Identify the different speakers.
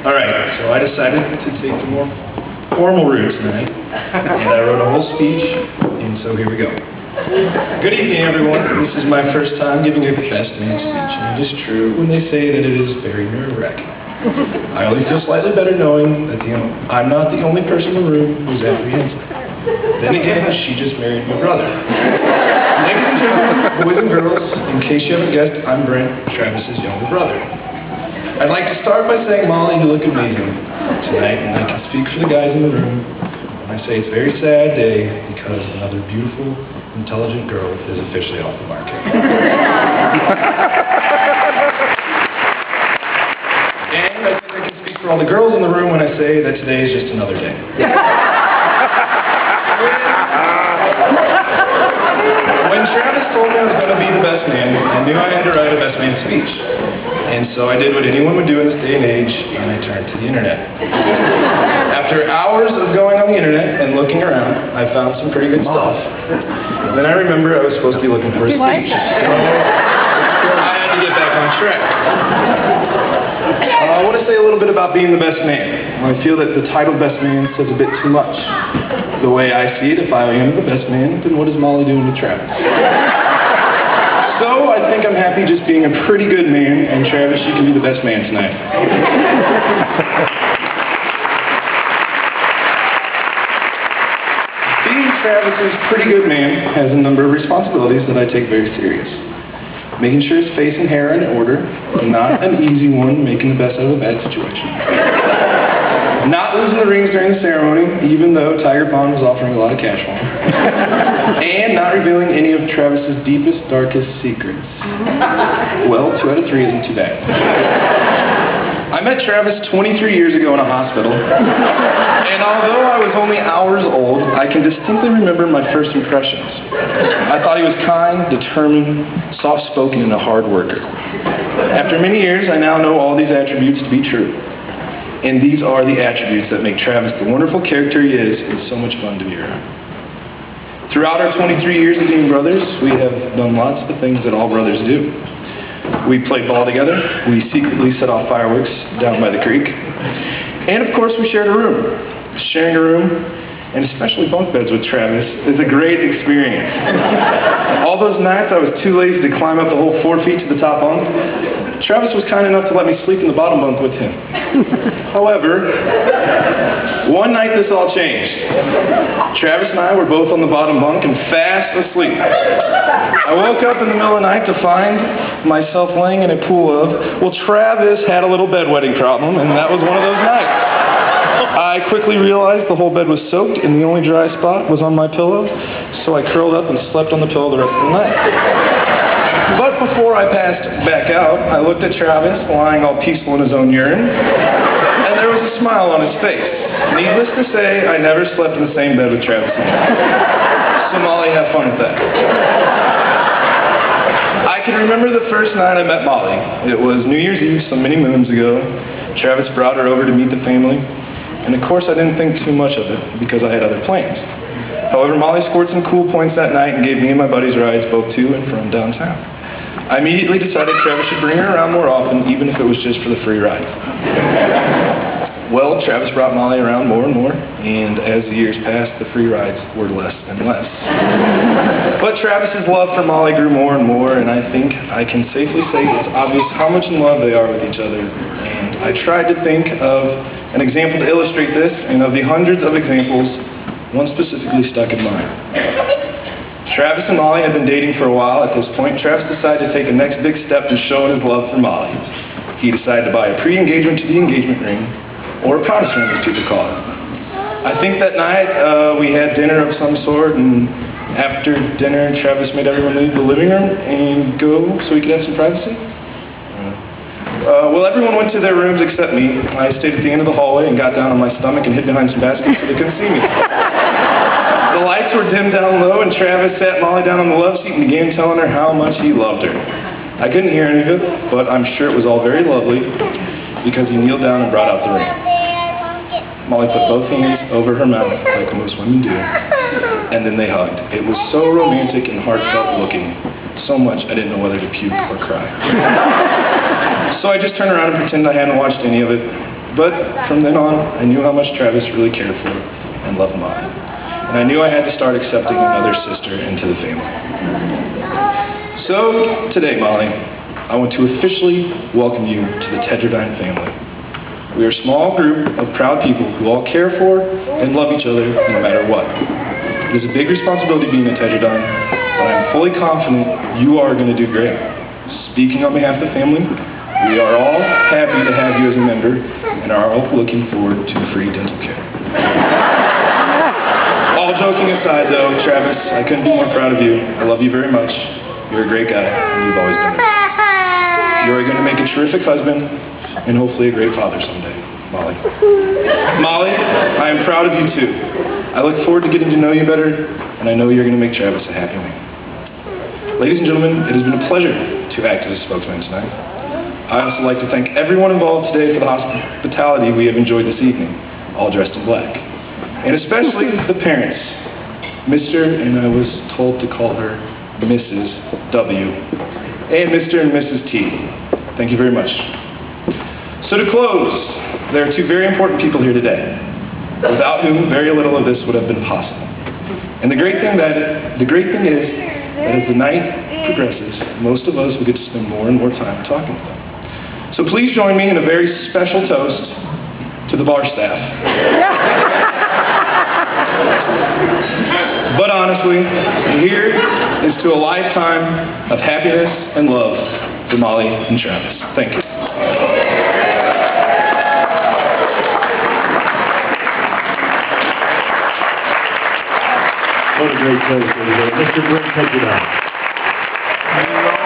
Speaker 1: Alright, so I decided to take the more formal route tonight, and I wrote a whole speech, and so here we go. Good evening, everyone. This is my first time giving a best man speech, and it is true when they say that it is very nerve-wracking. I only feel slightly better knowing that I'm not the only person in the room who's apprehensive. Then again, she just married my brother. Ladies and gentlemen, boys and girls, in case you haven't guessed, I'm Brent, Travis's younger brother. I'd like to start by saying, Molly, you look amazing tonight, and I can speak for the guys in the room when I say it's a very sad day because another beautiful, intelligent girl is officially off the market. And I think I can speak for all the girls in the room when I say that today is just another day. When Travis told me I was going to be the best man, I knew I had to write a best man speech. And so I did what anyone would do in this day and age, and I turned to the internet. After hours of going on the internet and looking around, I found some pretty good stuff. Then I remembered I was supposed to be looking for a speech. So I had to get back on track. I want to say a little bit about being the best man. I feel that the title best man says a bit too much. The way I see it, if I am the best man, then what is Molly doing with Travis? So I think I'm happy just being a pretty good man, and Travis, you can be the best man tonight. Being Travis's pretty good man has a number of responsibilities that I take very serious. Making sure his face and hair are in order, not an easy one, making the best out of a bad situation. Not losing the rings during the ceremony, even though Tiger Pond was offering a lot of cash for him. And not revealing any of Travis's deepest, darkest secrets. Well, 2 out of 3 isn't too bad. I met Travis 23 years ago in a hospital, and although I was only hours old, I can distinctly remember my first impressions. I thought he was kind, determined, soft-spoken, and a hard worker. After many years, I now know all these attributes to be true. And these are the attributes that make Travis the wonderful character he is, and so much fun to be around. Throughout our 23 years of being brothers, we have done lots of the things that all brothers do. We played ball together, we secretly set off fireworks down by the creek, and of course we shared a room. Sharing a room, and especially bunk beds with Travis, is a great experience. All those nights I was too lazy to climb up the whole 4 feet to the top bunk. Travis was kind enough to let me sleep in the bottom bunk with him. However, one night this all changed. Travis and I were both on the bottom bunk and fast asleep. I woke up in the middle of the night to find myself laying in a pool of, well, Travis had a little bedwetting problem, and that was one of those nights. I quickly realized the whole bed was soaked and the only dry spot was on my pillow, so I curled up and slept on the pillow the rest of the night. But before I passed back out, I looked at Travis lying all peaceful in his own urine, and there was a smile on his face. Needless to say, I never slept in the same bed with Travis again. So Molly, have fun with that. I can remember the first night I met Molly. It was New Year's Eve, so many moons ago. Travis brought her over to meet the family. And of course I didn't think too much of it because I had other plans. However, Molly scored some cool points that night and gave me and my buddies rides both to and from downtown. I immediately decided Travis should bring her around more often, even if it was just for the free ride. Well, Travis brought Molly around more and more, and as the years passed, the free rides were less and less. But Travis's love for Molly grew more and more, and I think I can safely say it's obvious how much in love they are with each other. And I tried to think of an example to illustrate this, and of the hundreds of examples, one specifically stuck in mind. Travis and Molly had been dating for a while. At this point, Travis decided to take a next big step in showing his love for Molly. He decided to buy a pre-engagement to the engagement ring, or a promise ring as people call it. I think that night we had dinner of some sort, and after dinner, Travis made everyone leave the living room and go so he could have some privacy. Well, everyone went to their rooms except me. I stayed at the end of the hallway and got down on my stomach and hid behind some baskets so they couldn't see me. The lights were dimmed down low, and Travis sat Molly down on the love seat and began telling her how much he loved her. I couldn't hear any of it, but I'm sure it was all very lovely because he kneeled down and brought out the ring. Molly put both hands over her mouth like most women do, and then they hugged. It was so romantic and heartfelt looking, so much I didn't know whether to puke or cry. So I just turned around and pretended I hadn't watched any of it. But from then on, I knew how much Travis really cared for and loved Molly. And I knew I had to start accepting another sister into the family. So, today, Molly, I want to officially welcome you to the Tetradyne family. We are a small group of proud people who all care for and love each other no matter what. It is a big responsibility being a Tetradyne, but I'm fully confident you are going to do great. Speaking on behalf of the family, we are all happy to have you as a member and are all looking forward to free dental care. All joking aside, though, Travis, I couldn't be more proud of you. I love you very much. You're a great guy, and you've always been it. You're going to make a terrific husband and hopefully a great father someday, Molly. Molly, I am proud of you, too. I look forward to getting to know you better, and I know you're going to make Travis a happy man. Ladies and gentlemen, it has been a pleasure to act as a spokesman tonight. I also like to thank everyone involved today for the hospitality we have enjoyed this evening, all dressed in black. And especially the parents, Mr. and I was told to call her Mrs. W, and Mr. and Mrs. T. Thank you very much. So to close, there are two very important people here today, without whom very little of this would have been possible. And the great thing is that as the night progresses, most of us will get to spend more and more time talking with them. So please join me in a very special toast to the bar staff. But honestly, here is to a lifetime of happiness and love for Molly and Travis. Thank you.
Speaker 2: What a great toast, everybody. Mr. Brent, take it on.